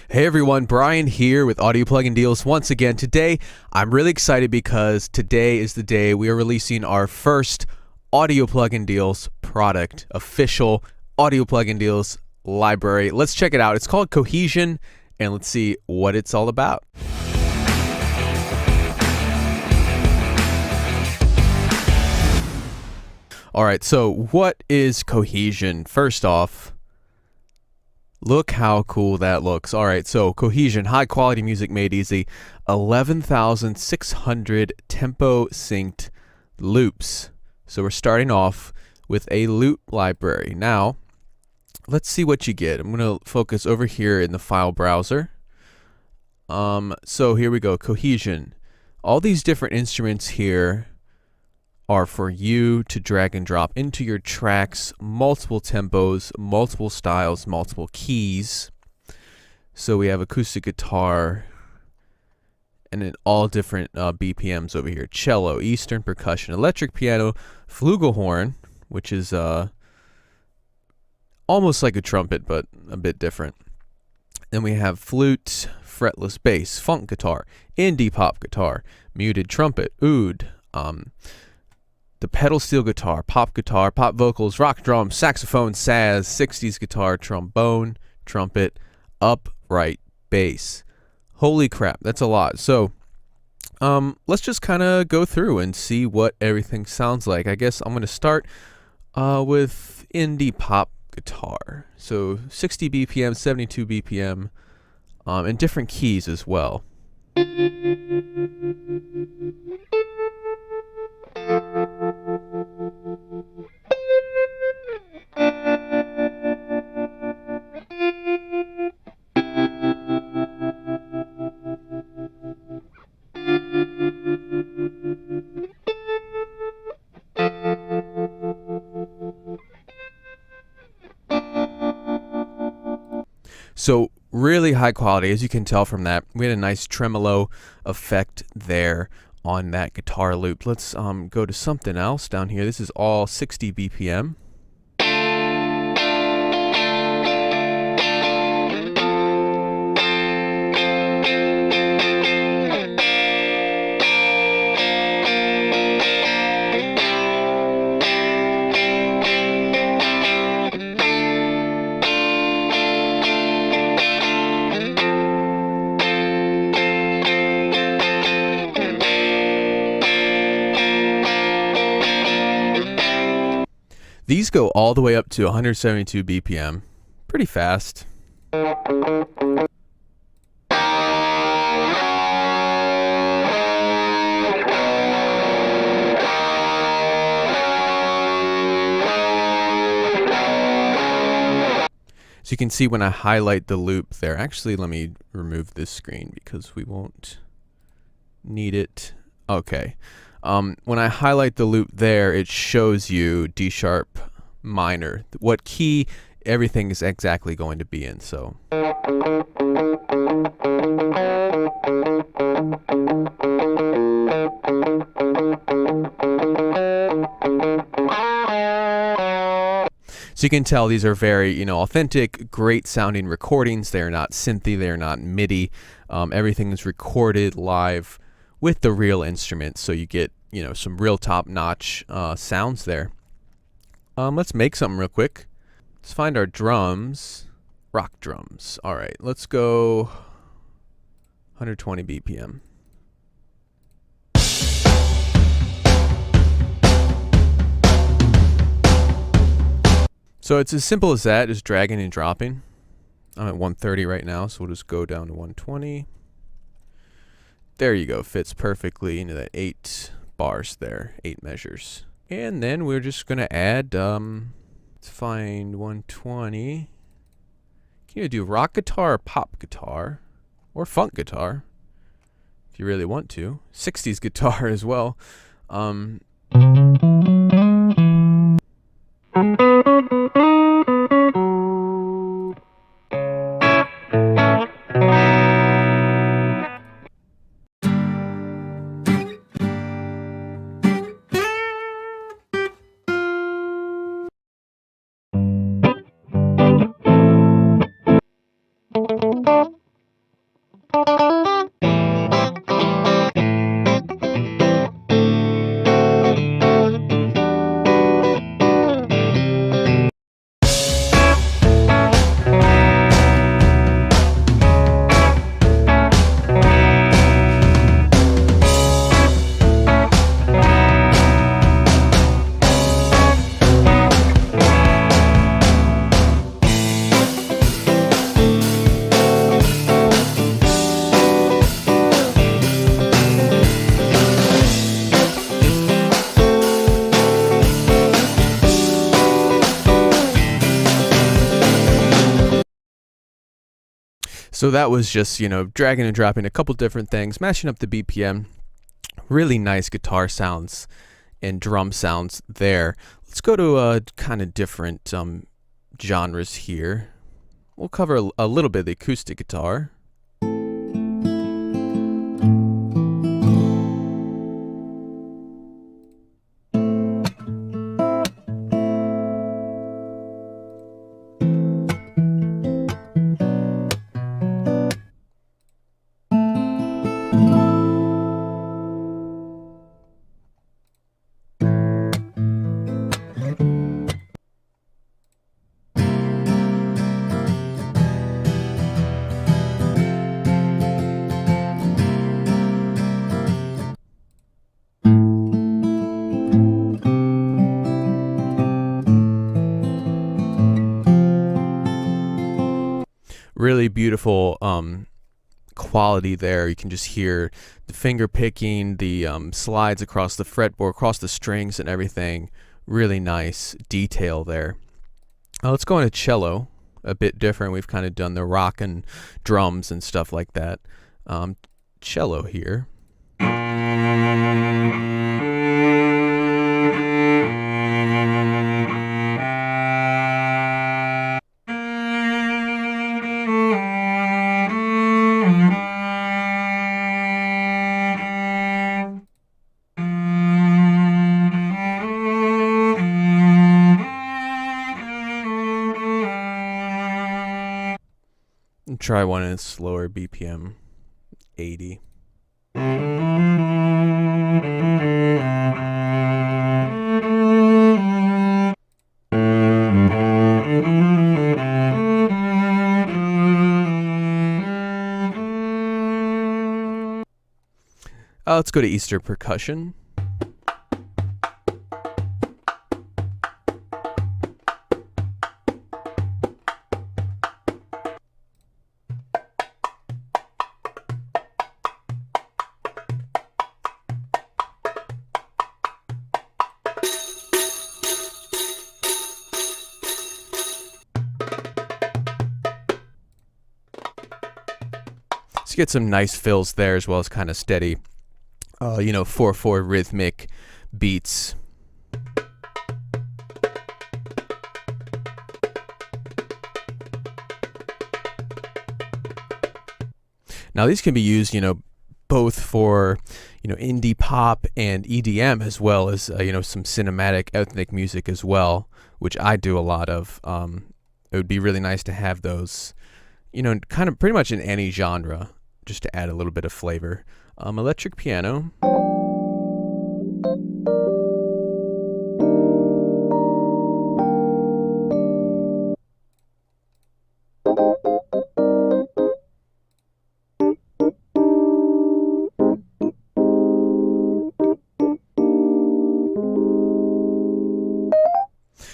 Hey everyone, Brian here with Audio Plugin Deals once again. Today, I'm really excited because today is the day we are releasing our first Audio Plugin Deals product, official Audio Plugin Deals library. Let's check it out. It's called Cohesion, and let's see what it's all about. All right, so what is Cohesion? First off, look how cool that looks. All right, so Cohesion, high quality music made easy. 11,600 tempo synced loops. So we're starting off with a loop library. Now, let's see what you get. I'm going to focus over here in the file browser. So here we go, Cohesion. All these different instruments here are for you to drag and drop into your tracks, multiple tempos, multiple styles, multiple keys. So we have acoustic guitar and then all different BPMs over here. Cello, Eastern percussion, electric piano, flugelhorn, which is almost like a trumpet but a bit different. Then we have flute, fretless bass, funk guitar, indie pop guitar, muted trumpet, oud, the pedal steel guitar, pop vocals, rock drums, saxophone, saz, 60s guitar, trombone, trumpet, upright bass. Holy crap, that's a lot. So let's just kind of go through and see what everything sounds like. I guess I'm going to start with indie pop guitar. So 60 BPM, 72 BPM, and different keys as well. So really high quality, as you can tell from that. We had a nice tremolo effect there on that guitar loop. Let's go to something else down here. This is all 60 BPM. These go all the way up to 172 BPM. Pretty fast. So you can see when I highlight the loop there. Actually, let me remove this screen because we won't need it. Okay. When I highlight the loop there, it shows you D sharp minor, what key everything is exactly going to be in. So you can tell these are very, authentic, great sounding recordings. They're not synthy, they're not MIDI. Everything is recorded live with the real instruments, so you get some real top-notch sounds there. Let's make something real quick. Let's find our drums, rock drums. All right, let's go 120 BPM. So it's as simple as that, just dragging and dropping. I'm at 130 right now, so we'll just go down to 120. There you go, fits perfectly into that 8 bars there, 8 measures. And then we're just going to add, let's find 120. Can you do rock guitar, pop guitar, or funk guitar, if you really want to. 60s guitar as well. So that was just, dragging and dropping a couple different things, matching up the BPM. Really nice guitar sounds and drum sounds there. Let's go to kind of different genres here. We'll cover a little bit of the acoustic guitar. Really beautiful quality there. You can just hear the finger picking, the slides across the fretboard, across the strings and everything. Really nice detail there. Let's go into cello. A bit different. We've kind of done the rock and drums and stuff like that. Cello here. Try one in slower BPM, 80. Let's go to Eastern percussion. Let's get some nice fills there as well as kind of steady, 4/4 rhythmic beats. Now these can be used, both for, indie pop and EDM, as well as, some cinematic ethnic music as well, which I do a lot of. It would be really nice to have those, kind of pretty much in any genre, just to add a little bit of flavor. Electric piano.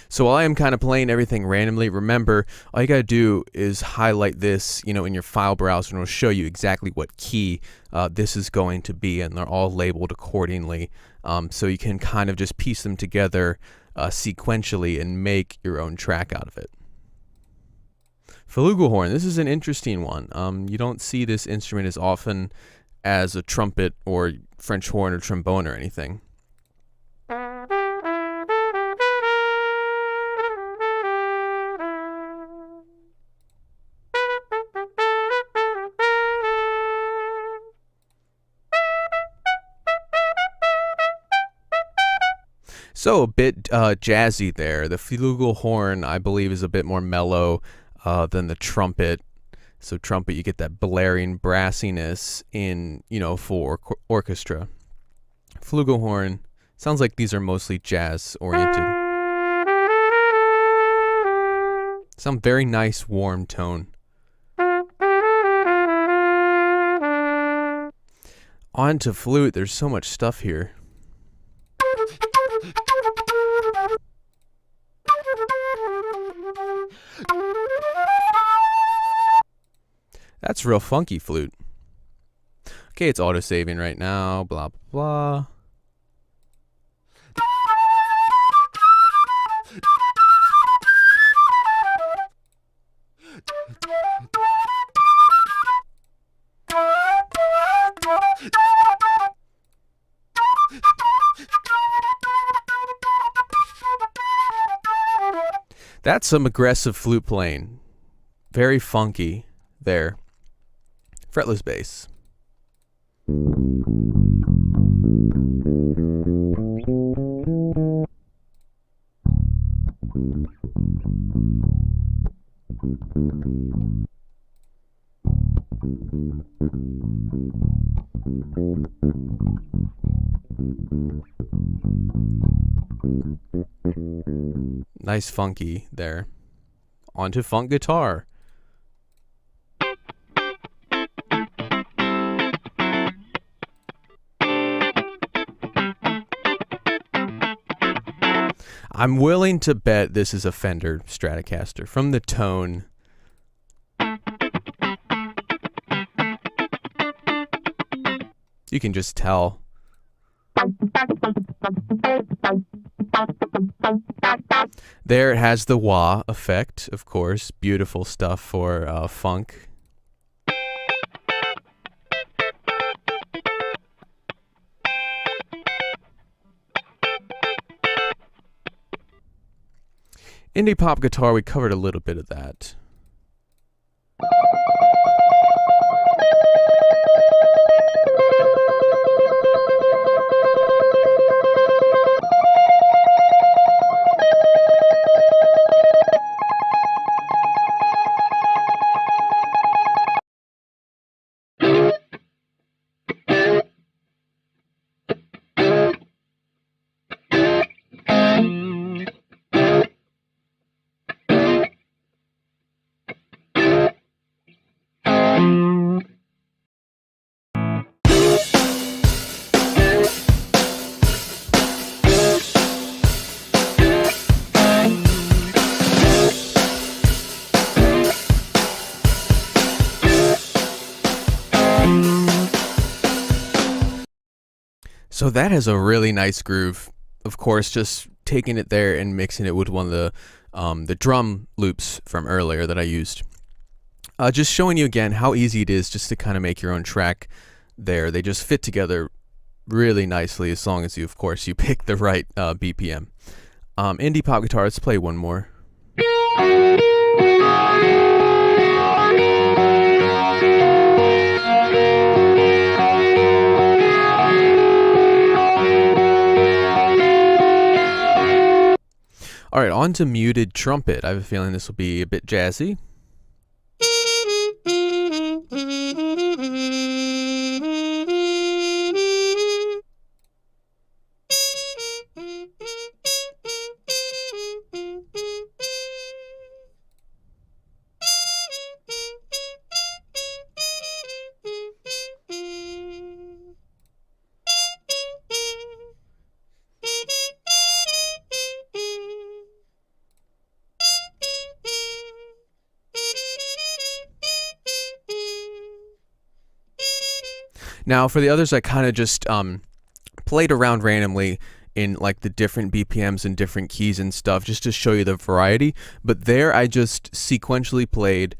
So while I am kind of playing everything randomly, remember, all you got to do is highlight this, in your file browser, and it'll show you exactly what key this is going to be, and they're all labeled accordingly. So you can kind of just piece them together sequentially and make your own track out of it. Flugelhorn, this is an interesting one. You don't see this instrument as often as a trumpet or French horn or trombone or anything. So a bit jazzy there. The flugelhorn, I believe, is a bit more mellow than the trumpet. So trumpet, you get that blaring brassiness in, you know, full orchestra. Flugelhorn, sounds like these are mostly jazz oriented. Some very nice warm tone. On to flute, there's so much stuff here. That's real funky flute. Okay, it's auto-saving right now, blah, blah, blah. That's some aggressive flute playing. Very funky there. Fretless bass. Nice funky there. On to funk guitar. I'm willing to bet this is a Fender Stratocaster from the tone. You can just tell. There it has the wah effect, of course. Beautiful stuff for funk. Indie pop guitar, we covered a little bit of that. So that has a really nice groove. Of course, just taking it there and mixing it with one of the drum loops from earlier that I used. Just showing you again how easy it is just to kind of make your own track there. They just fit together really nicely as long as you, of course, you pick the right BPM. Indie pop guitar, let's play one more. All right, on to muted trumpet. I have a feeling this will be a bit jazzy. Now, for the others, I kind of just played around randomly in like the different BPMs and different keys and stuff just to show you the variety. But there I just sequentially played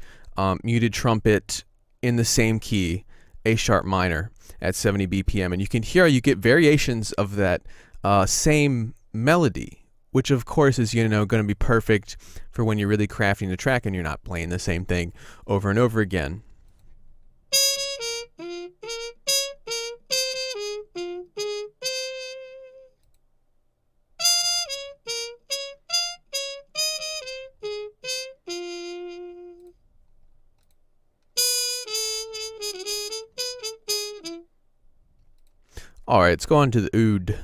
muted trumpet in the same key, A sharp minor at 70 BPM. And you can hear you get variations of that same melody, which of course is, you know, going to be perfect for when you're really crafting the track and you're not playing the same thing over and over again. Alright, let's go on to the oud.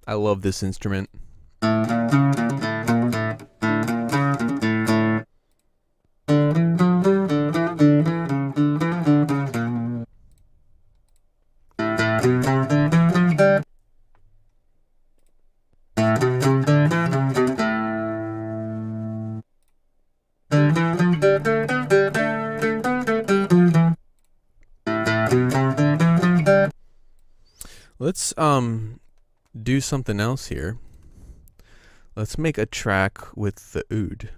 I love this instrument. Let's do something else here. Let's make a track with the oud.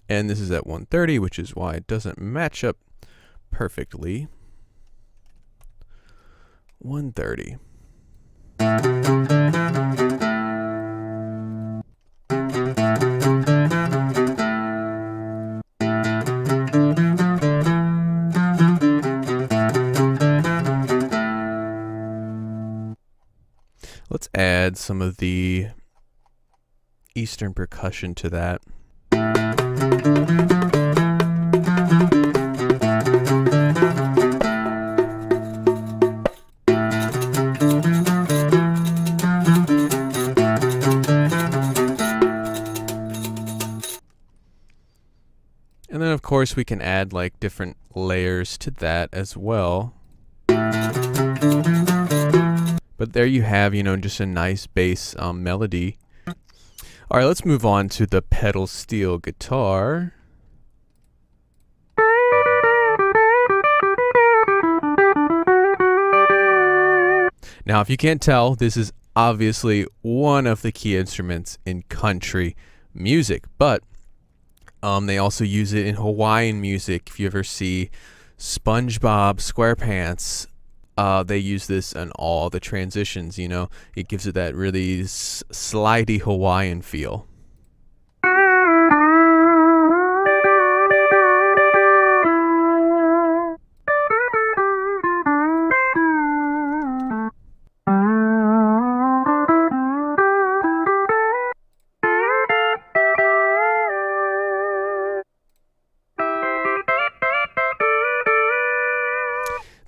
And this is at 130, which is why it doesn't match up perfectly. 130. Let's add some of the Eastern percussion to that. And then of course we can add like different layers to that as well. But there you have, you know, just a nice bass melody. All right, let's move on to the pedal steel guitar. Now, if you can't tell, this is obviously one of the key instruments in country music, but they also use it in Hawaiian music. If you ever see SpongeBob SquarePants, they use this in all the transitions, you know. It gives it that really slidey Hawaiian feel.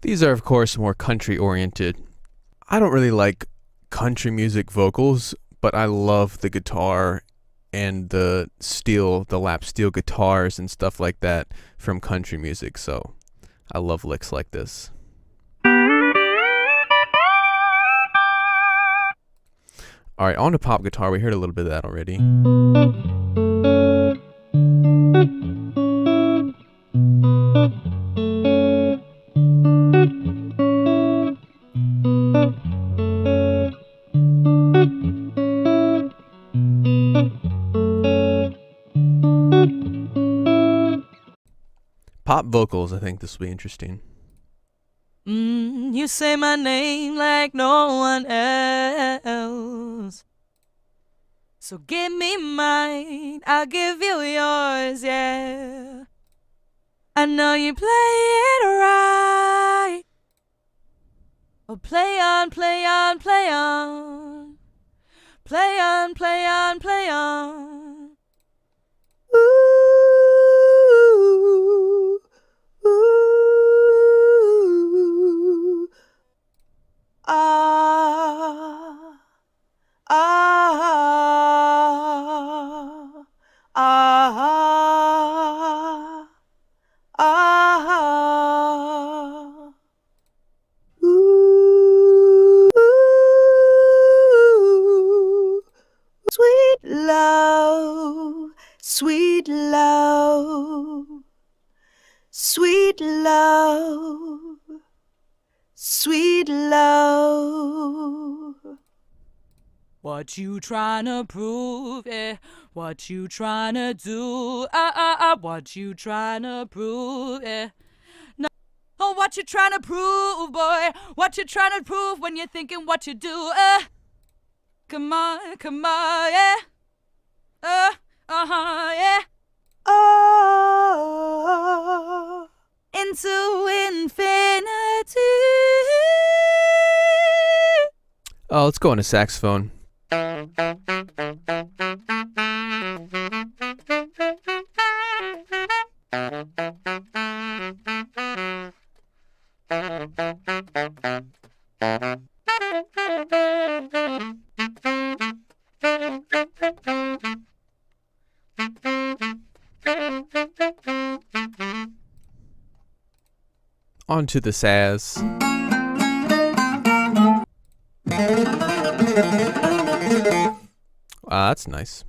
These are, of course, more country-oriented. I don't really like country music vocals, but I love the guitar and the lap steel guitars and stuff like that from country music, so I love licks like this. Alright, on to pop guitar. We heard a little bit of that already. Pop vocals, I think this will be interesting. You say my name like no one else. So give me mine, I'll give you yours, yeah. I know you play it right. Oh, play on, play on, play on. Play on, play on, play on. Ooh, ooh, ah, ah, ah, ah. Ooh, sweet love, sweet love, sweet love, sweet love. What you tryna prove, eh? What you tryna do, what you tryna prove, eh? No, oh, what you tryna prove, boy? What you tryna prove when you're thinking what you do, eh? Come on, yeah. Yeah. Oh, into infinity. Oh, let's go on a saxophone. onto the saz. That's nice.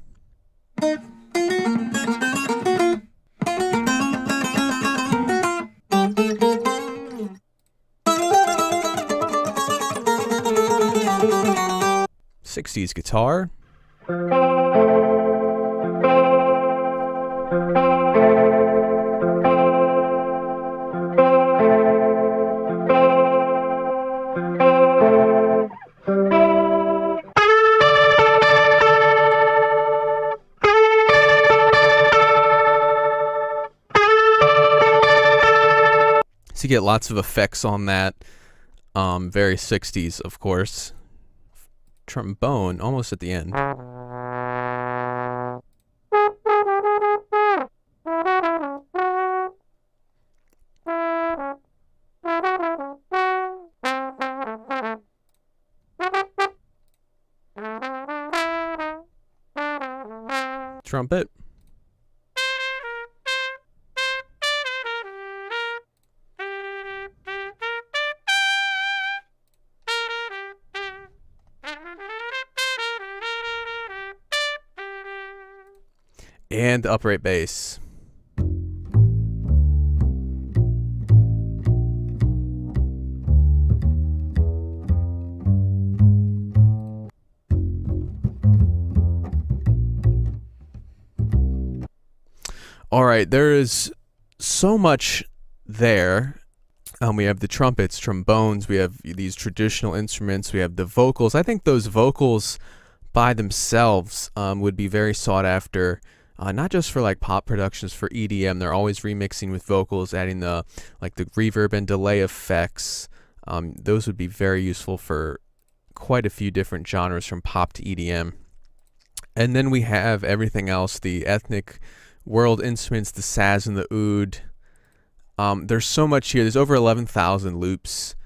'60s guitar. So you get lots of effects on that. Very 60s, of course. Trombone, almost at the end. Trumpet. And the upright bass. All right, there is so much there. We have the trumpets, trombones, we have these traditional instruments, we have the vocals. I think those vocals by themselves would be very sought after, not just for like pop productions, for EDM. They're always remixing with vocals, adding the reverb and delay effects. Those would be very useful for quite a few different genres from pop to EDM. And then we have everything else, the ethnic world instruments, the saz and the oud. There's so much here. There's over 11,000 loops.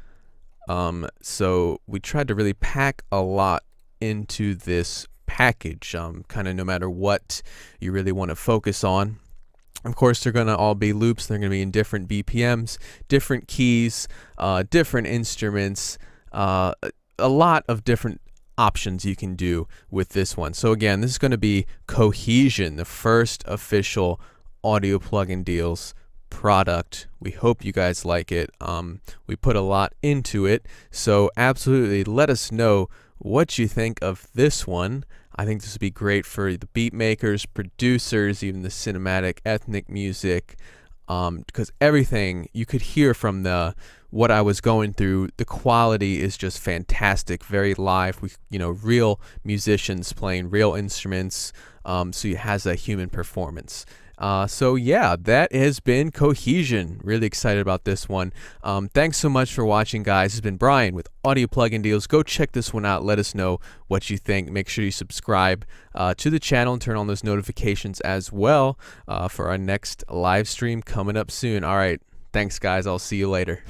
So we tried to really pack a lot into this package, kind of no matter what you really want to focus on. Of course, they're going to all be loops. They're going to be in different BPMs, different keys, different instruments, a lot of different options you can do with this one. So again, this is going to be Cohesion, the first official Audio Plugin Deals product. We hope you guys like it. We put a lot into it, so absolutely let us know what you think of this one. I think this would be great for the beat makers, producers, even the cinematic ethnic music, because everything you could hear from what I was going through, the quality is just fantastic, very live, with real musicians playing real instruments, so it has a human performance. So yeah, that has been Cohesion. Really excited about this one. Thanks so much for watching, guys. It's been Brian with Audio Plugin Deals. Go check this one out. Let us know what you think. Make sure you subscribe to the channel and turn on those notifications as well for our next live stream coming up soon. All right, thanks, guys. I'll see you later.